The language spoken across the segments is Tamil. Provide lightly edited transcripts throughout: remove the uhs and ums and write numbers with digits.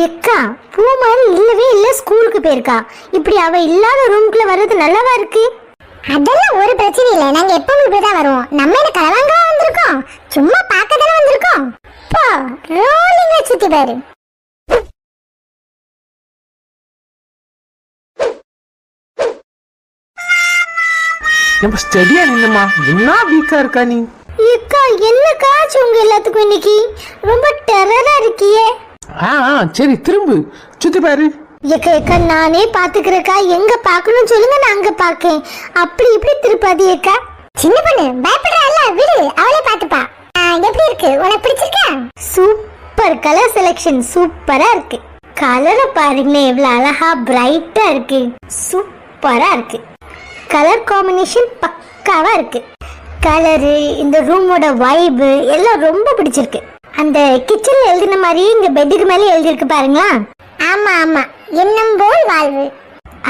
எக்கா பூமாரி இல்லவே இல்ல, ஸ்கூலுக்கு போயிருக்கா. இப்படி அவ இல்லாத ரூம்குள்ள வர்றது நல்லாவா இருக்கு? அதெல்லாம் ஒரு பிரச்சனை இல்ல, நாங்க எப்பவும் இப்படிதான் வருவோம். நம்ம என்ன கலவாங்கவா வந்திருக்கோம், சும்மா பார்க்க தானே வந்திருக்கோம். போ ரோலிங்க சுத்தி பாரு. நம்ம ஸ்டடியா நின்னுமா, என்ன வீக்கா இருக்கா நீ? எக்கா என்னக்கா ஆச்சு உங்க எல்லாத்துக்கும் இன்னைக்கு? ரொம்ப டெரரா இருக்கியே. சரி திரும்பு சுத்தி பாரு. எக்கா எக்கா நானே பாத்துக்கிறேக்கா, எங்க பாக்கணும் சொல்லுங்க, நான் அங்க பாக்கேன். அப்படி இப்படி திருப்பாதி எக்கா. சின்ன பொண்ணு பயப்படுறாள்ல, விடு, அவளே பாத்துப்பா. எப்படி இருக்கு, உனக்கு பிடிச்சிருக்கா? சூப்பர் கலர் செலக்ஷன், சூப்பரா இருக்கு. கலரை பாருங்களேன், எவ்வளவு அழகா பிரைட்டா இருக்கு. சூப்பரா இருக்கு. கலர் காம்பினேஷன் பக்காவா இருக்கு. கலரு, இந்த ரூமோட வைபு எல்லாம் ரொம்ப பிடிச்சிருக்கு. அந்த கிச்சன்ல எழுதின மாதிரி இங்க பெட்டுக்கு மேல எழுதிருக்கு பாருங்களா. ஆமா ஆமா, எண்ணம் போல் வாழ்வு,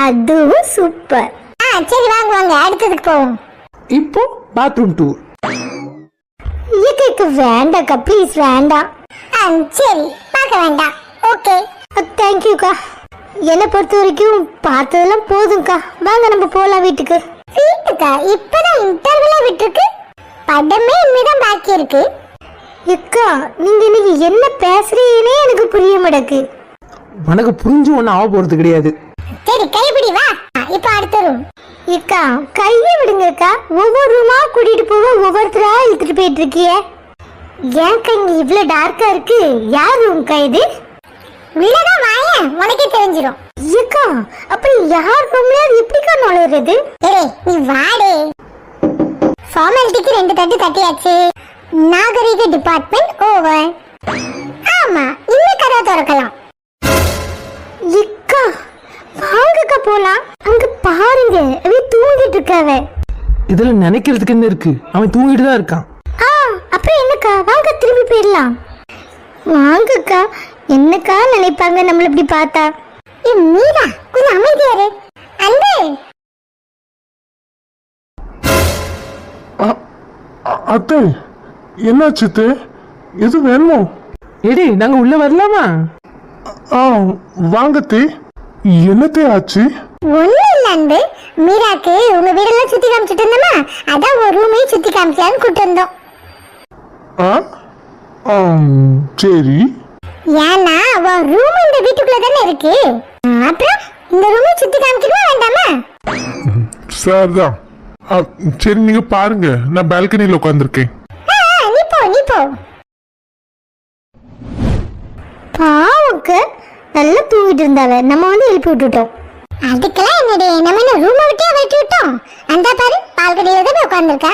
அதுவும் சூப்பர். சரி வாங்க வாங்க, அடுத்ததுக்கு போவோம். இப்போ பாத்ரூம் டூர். கேக்கு வேண்டாக்கா, ப்ளீஸ் வேண்டாம். சரி பார்க்க வேண்டாம், ஓகே. தேங்க்யூக்கா. என்னை பொறுத்த வரைக்கும் பார்த்ததெல்லாம் போதும்க்கா. வாங்க நம்ம போலாம் வீட்டுக்கு. வீட்டுக்கா? இப்பதான் இன்டர்வியூல விட்டுருக்கு, படமே இனிமேதான் பாக்கி இருக்கு. எக்கா நீங்க இன்னைக்கு என்ன பேசுறீங்கன்னே எனக்கு புரிய மாட்டேங்குது. உனக்கு புரிஞ்சு ஒன்னும் ஆக போறது கிடையாது. சரி கைப்பிடி வா, இப்ப அடுத்த ரூம். எக்கா கையை விடுங்கக்கா, ஒவ்வொரு ரூமா கூட்டிட்டு போக ஒவ்வொருத்தரா இழுத்துட்டு போயிட்டு இருக்கிய. ஏன்க்கா இங்க இவ்வளவு டார்க்கா இருக்கு? யார் ரூம்க்கா இது? விலதான் வாய, உனக்கே தெரிஞ்சிடும். ஏக்கா அப்படி யார் ரூம்ல எப்படிக்கா நுழையிறது? ஏய் நீ வாடே. ஃபார்மாலிட்டிக்கு 2 தட்டு தட்டியாச்சு. நாகரிக டிபார்ட்மெண்ட் ஓவர். ஆமா, இன்னும் கதவை திறக்கலாம். ஏக்கா வாங்கக்கா போலாம். அங்க பாருங்க, அவ தூங்கிட்டு இருக்காவ. இதுல நினைக்கிறதுக்கு என்ன இருக்கு, அவன் தூங்கிட்டு தான் இருக்கான். அப்புறம் என்னக்கா, வாங்க திரும்பி போயிடலாம். வாங்கக்கா. என்னக்கா நினைப்பாங்க நம்மள இப்படி பார்த்தா? மீரா கொஞ்சம் அமைதியா இரு. அன்பு அத்தை, என்னாச்சு? எது வேணுமோ? எடி நாங்க உள்ள வரலாமா? வாங்கத்தே. என்னத்தே ஆச்சு? ஒண்ணும் இல்ல அன்பு, மீராக்கு உங்க வீடெல்லாம் சுத்தி காமிச்சிட்டு இருந்தோமா, அதான் ஒரு ரூமையும் சுத்தி காமிக்கலான்னு கூட்டு வந்தோம். சரி. ஏன்னா உன் ரூம் இந்த வீட்டுக்குள்ள தானே இருக்கு, அப்புறம் இந்த ரூமை சுத்தி காமிக்கணுமா வேண்டாமா? சரிதான். சரி நீங்க பாருங்க, நான் பால்கனியில் உட்காந்துருக்கேன். நீ போ நீ போ. பாவுக்கு நல்லா தூங்கிட்டு இருந்தாவ, நம்ம வந்து எழுப்பி விட்டுட்டோம். அதுக்கெல்லாம் என்னடி, நம்ம என்ன ரூமை விட்டே வெட்டி விட்டோம். அந்த பாரு பால்கனியில தான் உட்காந்துருக்கா.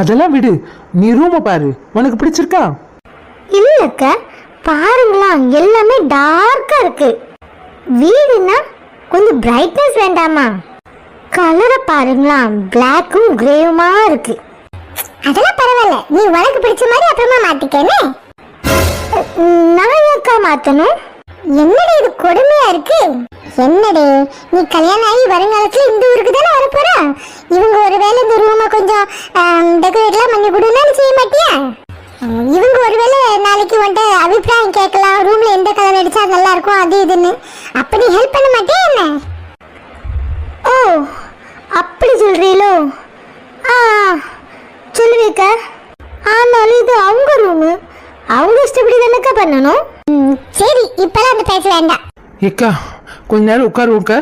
அதெல்லாம் விடு, நீ ரூமை பாரு, உனக்கு பிடிச்சிருக்கா? இல்லக்கா பாருங்களா, எல்லாமே டார்க்கா இருக்கு. வீடுனா கொஞ்சம் பிரைட்னஸ் வேண்டாமா? கலரை பாருங்களா, பிளாக்கும் கிரேவுமா இருக்கு. அதெல்லாம் பரவாயில்ல, நீ உனக்கு பிடிச்ச மாதிரி அப்புறமா மாத்திக்கேன்னு. நான் ஏக்கா மாத்தணும்? என்னடி இது கொடுமையா இருக்கு? என்னடி நீ கல்யாணம் ஆகி வருங்காலத்துல இந்த ஊருக்கு தானே வர போற? இவங்க ஒருவேளை இந்த ரூமை கொஞ்சம் டெக்கரேட்லாம் பண்ணி கொடுனாலும் செய்ய மாட்டியா? இவங்க ஒருவேளை நாளைக்கு வந்துட்டு அபிப்பிராயம் கேட்கலாம், ரூம்ல எந்த கலர் அடிச்சா நல்லா இருக்கும் அது இதுன்னு. அப்ப நீ ஹெல்ப் பண்ண மாட்டியா என்ன? ஓ அப்படி சொல்றீங்களோ? சொல்லுவேக்கா. ஆனாலும் இது அவங்க ரூமு, அவங்க இஷ்டப்படி தானக்கா பண்ணணும். சரி இப்பெல்லாம் அந்த பேச வேண்டாம். ஏக்கா கொஞ்ச நேரம் உட்காருவோக்க.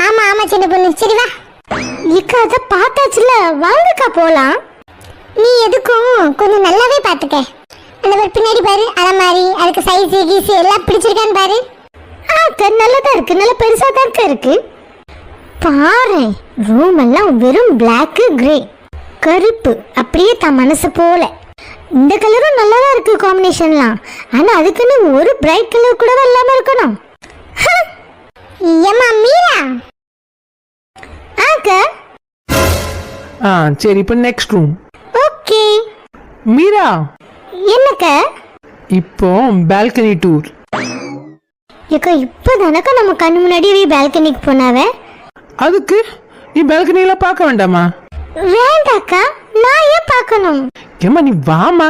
ஆமா ஆமா சின்ன பொண்ணு, சரி வா. இக்கா அதை பார்த்தாச்சுல, வாங்கக்கா போலாம். நீ எதுக்கும் கொஞ்சம் நல்லாவே பாத்துக்க. அந்த ஒரு பின்னாடி பாரு, அலமாரி, அதுக்கு சைஸ் கீஸ் எல்லாம் பிடிச்சிருக்கான்னு பாரு. நல்லதா இருக்கு, நல்ல பெருசா தான் இருக்கு. பாரு ரூம் எல்லாம் வெறும் பிளாக் கிரே கருப்பு, அப்படியே தான் மனசு போல. இந்த கலரும் நல்லாதான் இருக்கு காம்பினேஷன்லாம். ஆனா அதுக்குன்னு ஒரு பிரைட் கலர் கூட இல்லாம இருக்கணும். ஏம்மா மீரா? சரி இப்போ நெக்ஸ்ட் ரூம். ஓகே. மீரா என்னக்க? இப்போ பால்கனி டூர். ஏக்கா இப்பதானக்கா நம்ம கண்ணு முன்னாடியே பால்கனிக்கு போனாவே. அதுக்கு நீ பால்கனியில பார்க்க வேண்டாமா? வேண்டாக்கா, நான் ஏன் பார்க்கணும்? ஏமா நீ வாமா.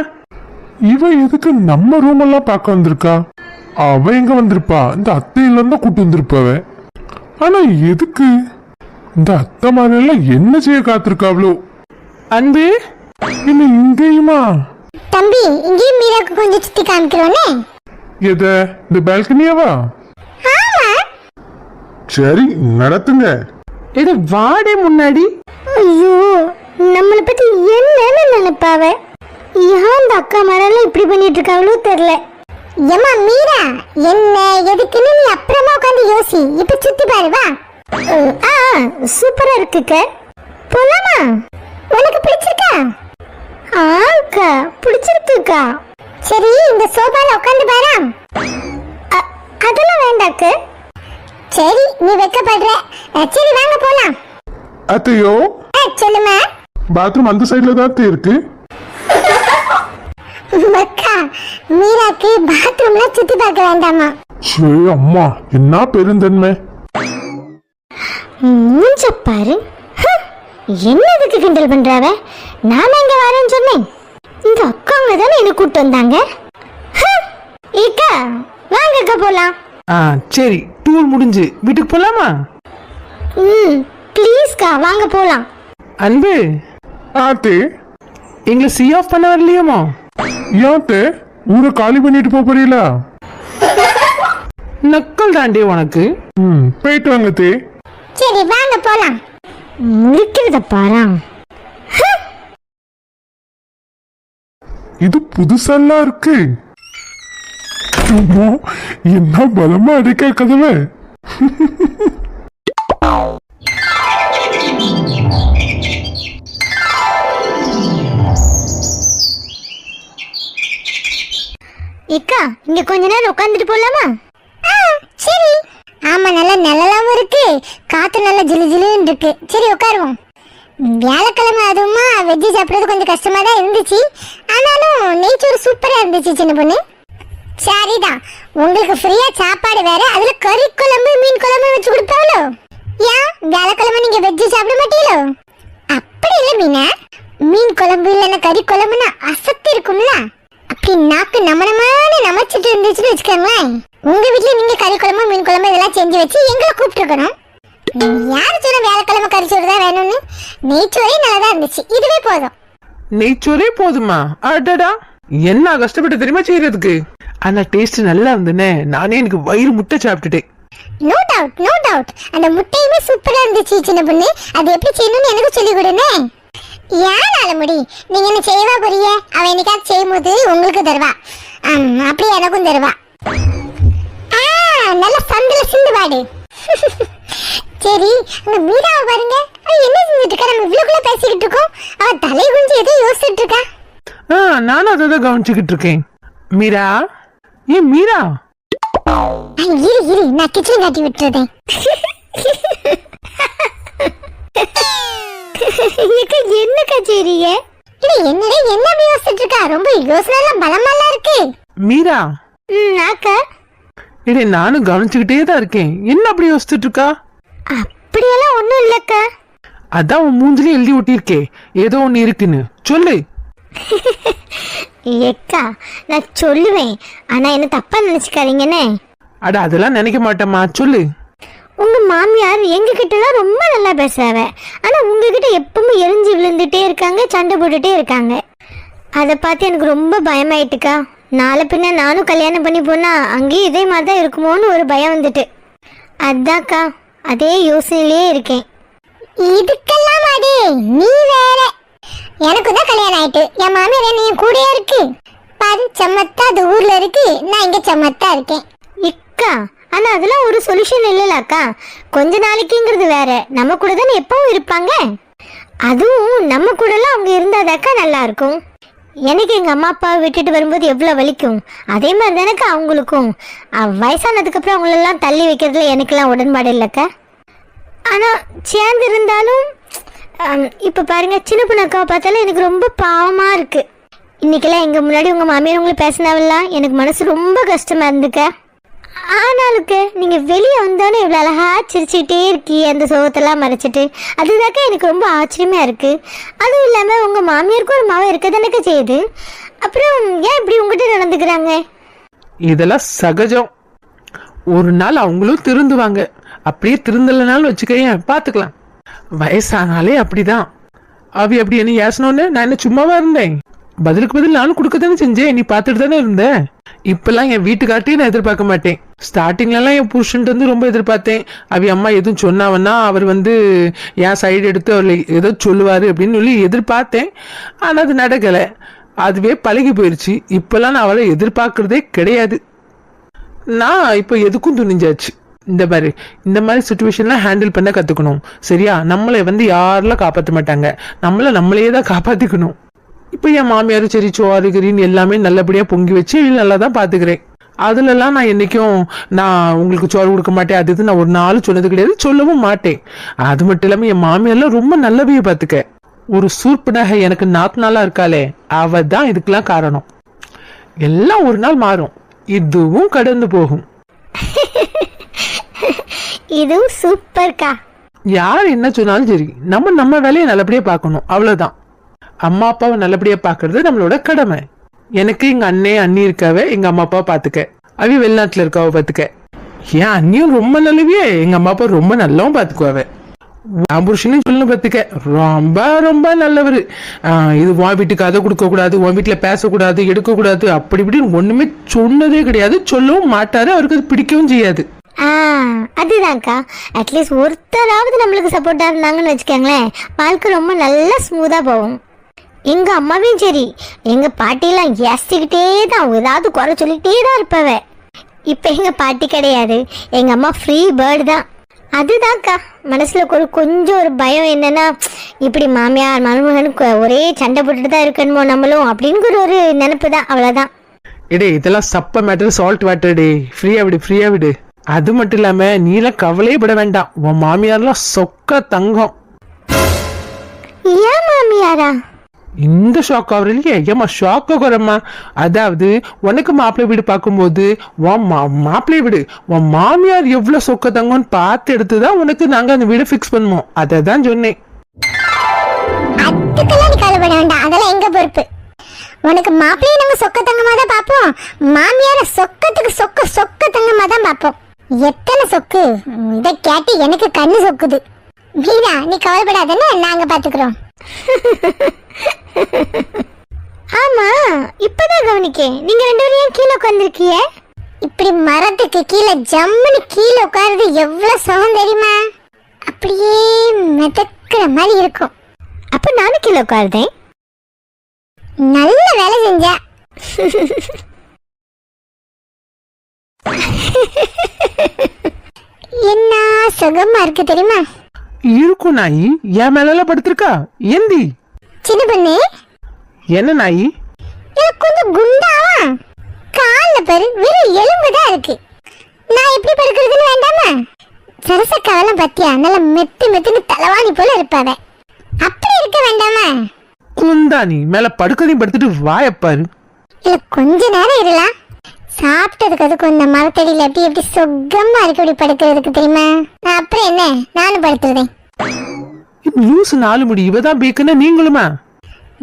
இவ எதுக்கு நம்ம ரூம் எல்லாம் பார்க்க வந்திருக்கா? அவ எங்க வந்திருப்பா? இந்த அத்தையில இருந்தா கூட்டு வந்திருப்பாவ. ஆனா எதுக்கு இந்த அத்தை மாதிரி எல்லாம் என்ன செய்ய காத்திருக்காவளோ? அன்பு, என்ன இங்கேயுமா? தம்பி இங்கேயும் மீராக்கு கொஞ்சம் சுத்தி காமிக்கிறோன்னே. எத? இந்த பால்கனியாவா? ஆமா. சரி நடத்துங்க. இது வாடே முன்னாடி. ஐயோ, நம்மளை பத்தி என்னன்னு நினைப்பாவ? ஏன் இந்த அக்கா மரெல்லாம் இப்படி பண்ணிட்டு இருக்காங்களோ தெரியல. ஏமா மீரா, என்ன எதுக்குன்னு நீ அப்புறமா உட்காந்து யோசி. இப்ப சுத்தி பாரு வா. ஆ சூப்பரா இருக்குக்க. போலாமா? உனக்கு பிடிச்சிருக்கா? அக்கா பிடிச்சிருக்குக்கா. சரி இந்த சோபால உட்காந்து பாரு. அதெல்லாம் வேண்டாக்கு. சரி நீ வெக்கப்படுற. சரி வாங்க போலாம். அத்தையோ, சொல்லுமா. பாத்ரூம் அந்த சைடுல தான் இருக்கு. மக்கா, மீராக்கு பாத்ரூம்ல சுத்தி பார்க்க வேண்டாமா? சே அம்மா, என்ன பெருந்தன்மை. மூஞ்ச பாரு. என்ன இதுக்கு கிண்டல் பண்றாவ? நாம இங்க வரேன்னு சொன்னேன். இந்த அக்காங்க தானே என்ன கூட்டு வந்தாங்க. ஏக்கா வாங்க அக்கா போலாம். சரி, டூர் முடிஞ்சு வீட்டுக்கு போலாமா? ப்ளீஸ்க்கா வாங்க போலாம். அன்பு, ஆத்தே, எங்களை சி ஆஃப் பண்ண வரலையோமோ? ஏத்தே ஊரை காலி பண்ணிட்டு போறீங்களா? நக்கல் தாண்டி உனக்கு. போயிட்டு வாங்க தே. சரி வாங்க போலாம். முடிக்கிறத பாரா. இது புதுசெல்லாம் இருக்கு. அம்மா, என்ன பலமா அடிக்க கதவை. ஏக்கா இங்க கொஞ்ச நேரம் உட்காந்துட்டு போலாமா? சரி. ஆமா, நல்ல நிழலாவும் இருக்கு, காத்து நல்ல ஜிலு ஜிலுன்னு இருக்கு. சரி உட்காருவோம். வியாழக்கிழமை அதுவுமா வெஜ்ஜி சாப்பிட்றது கொஞ்சம் கஷ்டமா தான் இருந்துச்சு. ஆனாலும் நெய்ச்சோறு சூப்பரா இருந்துச்சு சின்ன பொண்ணு. சரிதான், உங்களுக்கு ஃப்ரீயா சாப்பாடு வேற, அதுல கறி குழம்பு மீன் குழம்பு வச்சு கொடுப்பாங்களோ? ஏன் வியாழக்கிழமை நீங்க வெஜ்ஜி சாப்பிட மாட்டீங்களோ? அப்படி இல்லை மீனா, மீன் குழம்பு இல்லைன்னா கறி குழம்புன்னா அசத்து இருக்கும்ல. அப்படி நாக்கு நமச்சிட்டு இருந்துச்சுன்னு வச்சுக்கோங்களேன், உங்க வீட்டுல நீங்க கறி குழம்பு மீன் குழம்பு இதெல்லாம் செஞ்சு வச்சு எங்களை கூப்பிட்டுருக்கணும். யாரு சொன்ன வியாழக்கிழமை கறிச்சோறு தான் வேணும்னு? நெய்ச்சோரே நல்லதா இருந்துச்சு, இதுவே போதும். நெய்ச்சோரே போதுமா? அடடா, என்ன கஷ்டப்பட்டு தெரியுமா செய்யறதுக்கு. ஆனா டேஸ்ட் நல்லா இருந்துனே, நானே எனக்கு வயிறு முட்டை சாப்பிட்டுட்டேன். No doubt, no doubt. அந்த முட்டையுமே சூப்பரா இருந்துச்சு சின்ன பொண்ணு. அது எப்படி செய்யணும்னு எனக்கு சொல்லி கொடுனே. யாரால முடி, நீங்க என்ன செய்வா போறீங்க? அவ என்னைக்காவது செய்யும் போது உங்களுக்கு தருவா, அப்படி எனக்கும் தருவா. நல்ல சந்தில சிந்து பாடு. சரி, அங்க மீராவை பாருங்க. அவ என்ன செஞ்சுட்டு இருக்கா? நம்ம இவ்வளவுக்குள்ள பேசிக்கிட்டு இருக்கோம், அவ தலை குஞ்சு ஏதோ யோசிச்சுட்டு இருக்கா. நானும் அதை கவனிச்சுக்கிட்டு இருக்கேன். மீரா, ஏன் மீரா? இரு நான் கிச்சன் காட்டி விட்டுறேன். என்ன கச்சேரிய? என்னடா என்ன யோசிச்சுட்டு இருக்கா? ரொம்ப யோசனை எல்லாம் பலமாலாம் இருக்கு. மீரா, அக்கா இதை நானும் கவனிச்சுக்கிட்டே தான் இருக்கேன். என்ன அப்படி யோசிச்சுட்டு இருக்கா? அப்படியெல்லாம் ஒண்ணும் இல்லக்கா. அதான் உன் மூஞ்சிலே எழுதி ஒட்டியிருக்கே, ஏதோ ஒண்ணு இருக்குன்னு. சொல்லு. ஏக்கா நான் சொல்லுவேன், ஆனா என்ன தப்பா நினைச்சுக்காதீங்கன்னு. அட அதெல்லாம் நினைக்க மாட்டேம்மா, சொல்லு. உங்க மாமியார் எங்க கிட்டலாம் ரொம்ப நல்லா பேசுறாவ, ஆனா உங்ககிட்ட எப்பவுமே எரிஞ்சு விழுந்துட்டே இருக்காங்க, சண்டை போட்டுட்டே இருக்காங்க. அதை பார்த்து எனக்கு ரொம்ப பயமாயிட்டுக்கா. நாளை பின்ன நானும் கல்யாணம் பண்ணி போனா அங்கேயும் இதே மாதிரி தான் இருக்குமோன்னு ஒரு பயம் வந்துட்டு. அதாக்கா அதே யோசனையிலே இருக்கேன். இதுக்கெல்லாம் அடே நீ வேற. எனக்கு தான் கல்யாணம் ஆயிட்டு, என் மாமியார் என்ன கூடயே இருக்கு பாரு. சமத்தா அது ஊர்ல இருக்கு, நான் இங்க சமத்தா இருக்கேன். இக்கா ஆனா அதெல்லாம் ஒரு சொல்யூஷன் இல்லைல்லக்கா. கொஞ்ச நாளைக்குங்கிறது வேற, நம்ம கூட தானே எப்பவும் இருப்பாங்க. அதுவும் நம்ம கூடலாம் அவங்க இருந்தாதாக்கா நல்லா இருக்கும். எனக்கு எங்க அம்மா அப்பாவை விட்டுட்டு வரும்போது எவ்வளவு வலிக்கும், அதே மாதிரி தானக்கா அவங்களுக்கும். வயசானதுக்கு அப்புறம் அவங்களெல்லாம் தள்ளி வைக்கிறதுல எனக்கெல்லாம் உடன்பாடு இல்லைக்கா. ஆனா சேர்ந்து இருந்தாலும் இப்ப பாருங்க, சின்ன பொண்ணு அக்காவை பார்த்தாலும் எனக்கு ரொம்ப பாவமா இருக்கு. இன்னைக்கெல்லாம் எங்க முன்னாடி உங்க மாமியார் உங்களை பேசினாவெல்லாம் எனக்கு மனசு ரொம்ப கஷ்டமா இருந்துக்க. ஆனாலுக்கு நீங்க வெளியே வந்தோன்னே இவ்வளவு அழகா சிரிச்சுக்கிட்டே இருக்கி, அந்த சோகத்தெல்லாம் மறைச்சிட்டு, அதுதாக்கா எனக்கு ரொம்ப ஆச்சரியமா இருக்கு. அதுவும் இல்லாம உங்க மாமியாருக்கும் ஒரு மாவன் இருக்க தானக்கா செய்யுது. அப்புறம் ஏன் இப்படி உங்ககிட்ட நடந்துக்கிறாங்க? இதெல்லாம் சகஜம். ஒரு நாள் அவங்களும் திருந்துவாங்க. அப்படியே திருந்தலைனாலும் வச்சுக்கேன், பாத்துக்கலாம். வயசானாலே அப்படிதான். அவி அப்படி என்ன ஏசனோன்னு நான் என்ன சும்மாவா இருந்தேன்? பதிலுக்கு பதில் நானும் கொடுக்க தானே செஞ்சேன். நீ பார்த்துட்டு தானே இருந்தேன். இப்பெல்லாம் என் வீட்டுக்கார்ட்டையும் நான் எதிர்பார்க்க மாட்டேன். ஸ்டார்டிங்லலாம் என் புருஷன்ட்டு வந்து ரொம்ப எதிர்பார்த்தேன். அவி அம்மா எதுவும் சொன்னாவன்னா அவர் வந்து என் சைடு எடுத்து அவர் ஏதோ சொல்லுவார் அப்படின்னு சொல்லி எதிர்பார்த்தேன். ஆனால் அது நடக்கலை. அதுவே பழகி போயிடுச்சு. இப்பெல்லாம் நான் அவளை எதிர்பார்க்கறதே கிடையாது. நான் இப்போ எதுக்கும் துணிஞ்சாச்சு. இந்த மாதிரி சுச்சுவேஷன்லாம் ஹேண்டில் பண்ண கற்றுக்கணும். சரியா? நம்மளை வந்து யாரெல்லாம் காப்பாற்ற மாட்டாங்க, நம்மளே தான் காப்பாற்றிக்கணும். இப்போ என் மாமியாரும் சரி சோறு கறின்னு எல்லாமே நல்லபடியாக பொங்கி வச்சு நல்லா தான் பார்த்துக்கிறேன். அதுலலாம் நான் என்றைக்கும் நான் உங்களுக்கு சோறு கொடுக்க மாட்டேன் அது இது நான் ஒரு நாள் சொன்னது கிடையாது, சொல்லவும் மாட்டேன். அது மட்டும் இல்லாமல் என் மாமியாரெலாம் ரொம்ப நல்லவையை பார்த்துக்க. ஒரு சூர்ப்பு நகை எனக்கு நாலா இருக்காளே, அவ தான் இதுக்கெல்லாம் காரணம். எல்லாம் ஒரு நாள் மாறும், இதுவும் கடந்து போகும். இதுவும் சூப்பர்க்கா. யார் என்ன சொன்னாலும் சரி, நம்ம வேலையை நல்லபடியா பார்க்கணும், அவ்வளவுதான். அம்மா அப்பாவை நல்லபடியா பாக்குறது நம்மளோட கடமை. எனக்கு எங்க அண்ணி இருக்காவ, எங்க அம்மா அப்பாவை பாத்துக்க. அவ வெளிநாட்டுல இருக்காவ பாத்துக்க. என் அண்ணியும் ரொம்ப நல்லவியே, எங்க அம்மா அப்பா ரொம்ப நல்லாவும் பாத்துக்குவாவ. புருஷனையும் சொல்லணும் பாத்துக்க, ரொம்ப ரொம்ப நல்லவரு. இது உன் வீட்டுக்கு அதை கொடுக்க கூடாது, உன் வீட்டுல பேசக்கூடாது, எடுக்க கூடாது, அப்படி இப்படின்னு ஒண்ணுமே சொன்னதே கிடையாது. சொல்லவும் மாட்டாரு, அவருக்கு அது பிடிக்கவும் செய்யாது. அதுதான்க்கா, அட்லீஸ்ட் ஒருத்தராவது நம்மளுக்கு சப்போர்ட்டா இருந்தாங்கன்னு வச்சுக்கோங்களேன், வாழ்க்கை ரொம்ப நல்லா ஸ்மூதா போகும். எங்க அம்மாவையும் சரி எங்க பாட்டியெல்லாம் ஏசிக்கிட்டே தான், ஏதாவது குறை சொல்லிக்கிட்டே தான் இருப்பவ. இப்ப எங்க பாட்டி கிடையாது, எங்க அம்மா ஃப்ரீ பேர்டு தான். அதுதான்க்கா மனசுல கொஞ்சம் ஒரு பயம். என்னன்னா, இப்படி மாமியார் மருமகனுக்கு ஒரே சண்டை போட்டுட்டு தான் இருக்கணுமோ நம்மளும் அப்படிங்கிற ஒரு நினைப்பு தான், அவ்வளவுதான். இடே இதெல்லாம் சப்ப மேட்டர், சால்ட் வாட்டர் டே, ஃப்ரீயா விடு. அது மட்டும் இல்லாம நீலாம் கவலையே பட வேண்டாம், உன் மாமியார்லாம் சொக்க தங்கம். ஏன் மாமியாரா? இந்த ஷாக் ஆகுற இல்லையே, ஏமா ஷாக் ஆகுறம்மா. அதாவது உனக்கு மாப்பிள்ளை வீடு பார்க்கும்போது மாப்பிள்ளை வீடு உன் மாமியார் எவ்வளவு சொக்க தங்கம்னு பார்த்து எடுத்துதான் உனக்கு நாங்க அந்த வீடை ஃபிக்ஸ் பண்ணுவோம். அதை தான் சொன்னேன். அதுக்கெல்லாம் நீ கவலைப்பட வேண்டாம், அதெல்லாம் எங்க பொறுப்பு. உனக்கு மாப்பிள்ளையை நாங்க சொக்க தங்கமா தான் பார்ப்போம், மாமியார சொக்கத்துக்கு சொக்க தங்கமா தான் பார்ப்போம். எத்தனை சொக்கு, இதை கேட்டு எனக்கு கண்ணு சொக்குது. மீரா நீ கவலைப்படாதன்னு நாங்க பாத்துக்கிறோம். ஆமா, இப்பதான் கவனிக்கேன், நீங்க ரெண்டு பேரும் ஏன் கீழே உட்காந்துருக்கீங்க? இப்படி மரத்துக்கு கீழே ஜம்முன்னு கீழே உட்காருது எவ்வளவு சுகம் தெரியுமா? அப்படியே மிதக்கிற மாதிரி இருக்கும். அப்ப நானும் கீழே உட்காருதேன். நல்ல வேலை செஞ்ச. என்ன சுகமா இருக்கு தெரியுமா? இருக்கும் நாயி, என் மேல படுத்திருக்கா ஏந்தி. சின்ன பொண்ணு, என்ன நாயி? எனக்கு கொஞ்சம் குண்டாவா? கால்ல பாரு வெறும் எலும்புதான் இருக்கு. நான் எப்படி படுக்கிறதுன்னு வேண்டாமா? சரசக்காவெல்லாம் பத்தியா நல்லா மெத்துன்னு தலைவாணி போல இருப்பாவ. அப்படி இருக்க வேண்டாமா? குந்தாணி மேல படுக்கதையும் படுத்துட்டு வாயப்பாரு. இல்ல கொஞ்ச நேரம் இருலாம். சாப்பிட்டதுக்கு அதுக்கு இந்த மரத்தடியில எப்படி சொக்கமா இருக்கு இப்படி படுக்கிறதுக்கு தெரியுமா? நான் அப்புறம் என்ன, நானும் படுத்துறேன். லூசு நாலு முடி, இவதான் பேக்குன்னா நீங்களுமா?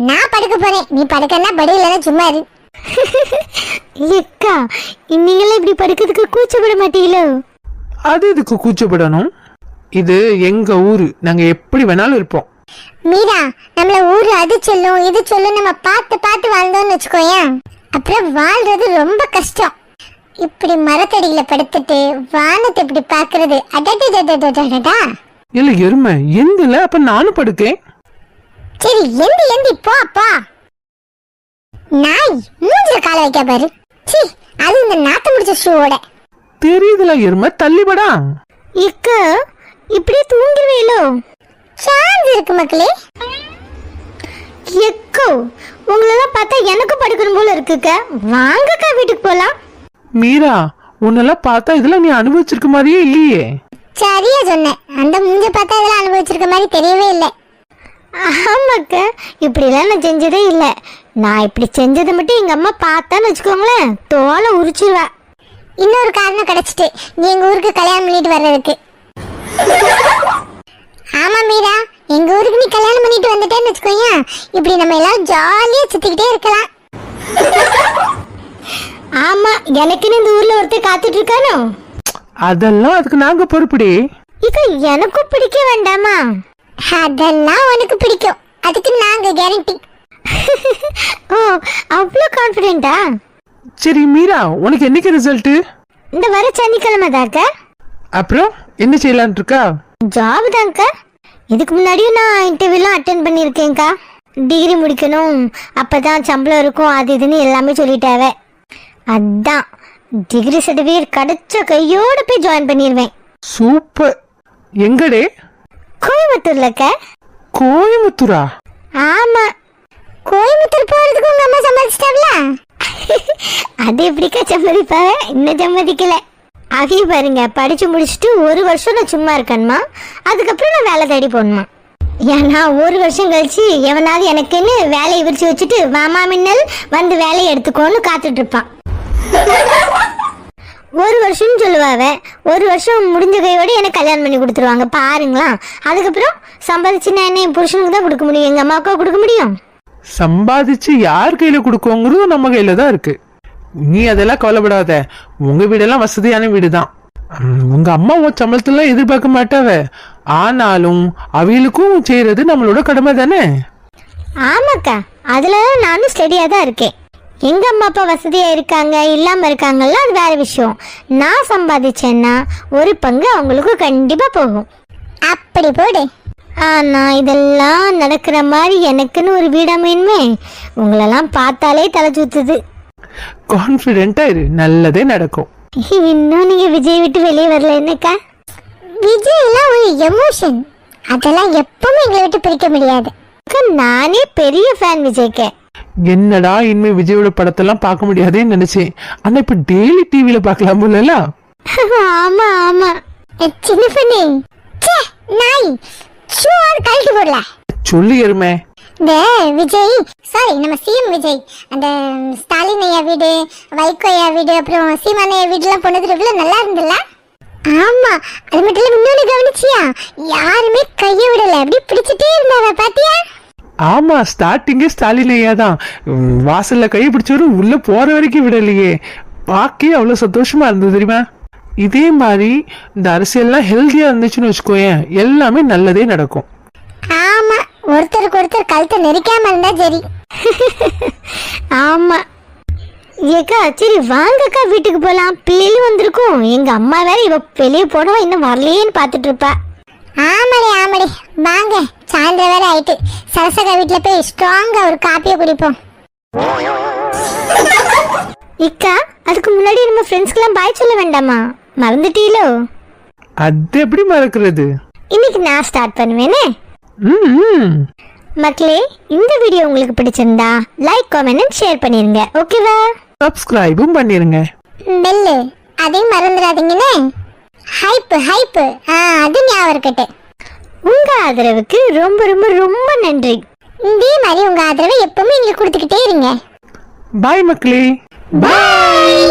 நான் படுக்க போறேன், நீ படுக்கன்னா படு, இல்லைன்னா சும்மா இரு. ஏக்கா, நீங்களாம் இப்படி படுக்கிறதுக்கு கூச்சப்பட மாட்டீங்களோ? அது இதுக்கு கூச்சப்படணும்? இது எங்க ஊரு, நாங்க எப்படி வேணாலும் இருப்போம். மீரா, நம்மள ஊரு அது சொல்லும் இது சொல்லும், நம்ம பார்த்து வாழ்ந்தோம்னு வச்சுக்கோயேன், அப்புறம் வாழ்றது ரொம்ப கஷ்டம். இப்படி மரத்தடியில படுத்துட்டு வானத்தை இப்படி பாக்குறது அடடா. இல்ல எருமை எந்தில, அப்ப நானும் படுக்கேன். சரி எந்தி போ. நாய் மூஞ்சில கால வைக்க பாரு. சீ, அது இந்த நாத்து முடிச்ச ஷூவோட. தெரியுதுல எருமை, தள்ளிபடா. ஏக்கா, இப்படியே தூங்கிடுவீங்களோ? சான்ஸ் இருக்கு மக்களே. எக்கோ, உங்களெல்லாம் பார்த்தா எனக்கும் படுக்கணும் போல இருக்குக்க. வாங்கக்கா வீட்டுக்கு போலாம். மீரா, உன்னெல்லாம் பார்த்தா இதெல்லாம் நீ அனுபவிச்சிருக்க மாதிரியே இல்லையே. சரியா சொன்னேன், அந்த மூஞ்ச பார்த்தா இதெல்லாம் அனுபவிச்சிருக்க மாதிரி தெரியவே இல்லை. ஆமாக்கா, இப்படிலாம் நான் செஞ்சதே இல்லை. நான் இப்படி செஞ்சதை மட்டும் எங்க அம்மா பார்த்தான்னு வச்சுக்கோங்களேன், தோலை உரிச்சிருவா. இன்னொரு காரணம் கிடைச்சிட்டு நீ எங்க ஊருக்கு கல்யாணம் பண்ணிட்டு வர்றதுக்கு. ஆமா மீரா, எங்க ஊருக்கு நீ கல்யாணம் பண்ணிட்டு வந்துட்டேன்னு வச்சுக்கோங்க, இப்படி நம்ம எல்லாரும் ஜாலியா சுத்திக்கிட்டே இருக்கலாம். ஆமா, எனக்குன்னு இந்த ஊர்ல ஒருத்தர் காத்துட்டு இருக்கானோ. அதெல்லாம் அதுக்கு நாங்க பொறுப்புடி. இக்க எனக்கும் பிடிக்க வேண்டாமா? அதெல்லாம் உனக்கு பிடிக்கும், அதுக்கு நாங்க கேரண்டி. ஓ, அவ்வளோ கான்ஃபிடென்ட்டா? சரி மீரா, உனக்கு என்னைக்கு ரிசல்ட்? இந்த வர சனிக்கிழமை தாக்க. அப்புறம் என்ன செய்யலான் இருக்கா? ஜாப் தாங்க. இதுக்கு முன்னாடியும் நான் இன்டர்வியூலாம் அட்டென்ட் பண்ணியிருக்கேன்க்கா. டிகிரி முடிக்கணும், அப்பதான் சம்பளம் இருக்கும், அது இதுன்னு எல்லாமே சொல்லிட்டாவே. அதான் டிகிரி சர்டிஃபிகேட் கிடைச்ச கையோட போய் ஜாயின் பண்ணிடுவேன். சூப்பர். எங்கடே? கோயம்புத்தூர்லக்க. கோயம்புத்தூரா? ஆமா. கோயம்புத்தூர் போறதுக்கு உங்க அம்மா சம்பாதிச்சிட்டாங்களா? அது எப்படிக்கா சம்மதிப்பாவ? இன்னும் சம்மதிக்கல. அதைய பாருங்க, படிச்சு முடிச்சுட்டு 1 வருஷம் நான் சும்மா இருக்கணுமா, அதுக்கப்புறம் நான் வேலை தேடி போகணுமா. ஏன்னா 1 வருஷம் கழிச்சு எவனாவது எனக்குன்னு வேலையை விரிச்சு வச்சுட்டு மாமா மின்னல் வந்து வேலையை எடுத்துக்கோன்னு காத்துட்டு இருப்பான். 1 வருஷம்னு சொல்லுவாவ. 1 வருஷம் முடிஞ்ச கையோட எனக்கு கல்யாணம் பண்ணி கொடுத்துருவாங்க பாருங்களா. அதுக்கப்புறம் சம்பாதிச்சு நான் என்ன என் புருஷனுக்கு தான் கொடுக்க முடியும், எங்க அம்மாவுக்கா கொடுக்க முடியும்? சம்பாதிச்சு யார் கையில கொடுக்குவோங்கிறதும் நம்ம கையில தான் இருக்கு. நீ அதெல்லாம் கவலைப்படாத. உங்க வீடெல்லாம் வசதியான வீடு தான். உங்க அம்மா உன் சம்பளத்தெல்லாம் எதிர்பார்க்க மாட்டாவ. ஆனாலும் அவிகளுக்கும் செய்யறது நம்மளோட கடமை தானே. ஆமாக்கா, அதுல நானும் ஸ்டெடியா தான் இருக்கேன். எங்க அம்மா அப்பா வசதியா இருக்காங்க இல்லாம இருக்காங்கல்ல, அது வேற விஷயம். நான் சம்பாதிச்சேன்னா ஒரு பங்கு அவங்களுக்கு கண்டிப்பா போகும். அப்படி போடு. ஆனா இதெல்லாம் நடக்கிற மாதிரி எனக்குன்னு ஒரு வீடு அமையுமே, உங்களெல்லாம் பார்த்தாலே தலை சுத்துது. கான்ஃபிடென்ட்டா இரு, நல்லதே நடக்கும். இன்னும் நீங்க விஜய் விட்டு வெளியே வரல என்னக்கா? விஜய் எல்லாம் ஒரு எமோஷன், அதெல்லாம் எப்பவுமே எங்களை விட்டு பிரிக்க முடியாது. அக்கா, நானே பெரிய ஃபேன் விஜய்க்கு. என்னடா இனிமே விஜயோட படத்தெல்லாம் பார்க்க முடியாதேன்னு நினைச்சேன். ஆனா இப்ப டெய்லி டிவில பார்க்கலாம் போல. ஆமா ஆமா. சின்ன பண்ணி நாய் ஷூர் கழட்டி போடல சொல்லி எருமே. இந்த விஜய், சாரி நம்ம சிஎம் விஜய், அந்த ஸ்டாலின் ஐயா வீடு, வைகோ ஐயா வீடு, அப்புறம் சீமான் ஐயா வீடுலாம் போனது ரொம்ப நல்லா இருந்தல. ஆமா, அது மட்டும் இல்ல, இன்னொன்னு கவனிச்சியா, யாருமே கையை விடல, அப்படி பிடிச்சிட்டே இருந்தாங்க பாத்தியா? ஆமா, ஸ்டார்டிங்கே ஸ்டாலின் ஐயா தான். வாசல்ல கையை பிடிச்சவரும் உள்ள போற வரைக்கும் விடலையே. பாக்கே அவ்வளவு சந்தோஷமா இருந்தது தெரியுமா. இதே மாதிரி இந்த அரசியல்லாம் ஹெல்தியா இருந்துச்சுன்னு வச்சுக்கோயேன், எல்லாமே நல்லதே நடக்கும். ஆமா, ஒருத்தருக்கு ஒருத்தர் கழுத்தை நெரிக்காம இருந்தா சரி. ஆமா. ஏக்கா சரி வாங்கக்கா வீட்டுக்கு போலாம், பிள்ளைகளும் வந்திருக்கும். எங்க அம்மா வேற இவ வெளியே போனவா இன்னும் வரலையேன்னு பாத்துட்டு இருப்பா. ஆமாடி ஆமாடி, வாங்க, சாயந்தரம் வேற ஆயிட்டு, சரசகா வீட்டுல போய் ஸ்ட்ராங்கா ஒரு காப்பியை குடிப்போம். இக்கா, அதுக்கு முன்னாடி நம்ம ஃப்ரெண்ட்ஸ்க்கெல்லாம் பாய் சொல்ல வேண்டாமா? மறந்துட்டீங்களோ? அது எப்படி மறக்கிறது? இன்னைக்கு நான் ஸ்டார்ட் பண்ணுவேனே. மக்களே, இந்த வீடியோ உங்களுக்கு பிடிச்சிருந்தா லைக், கமெண்ட் அண்ட் ஷேர் பண்ணிருங்க. ஓகேவா? சப்ஸ்கிரைபும் பண்ணிருங்க. பெல்லு அதையும் மறந்துடாதீங்கன்னு. ஹைப் ஹைப், அது ஞாபகம் இருக்கட்டும். உங்க ஆதரவுக்கு ரொம்ப ரொம்ப ரொம்ப நன்றி. இதே மாதிரி உங்க ஆதரவை எப்பவுமே எங்களுக்கு கொடுத்துக்கிட்டே இருங்க. பாய் மக்களே. பாய்.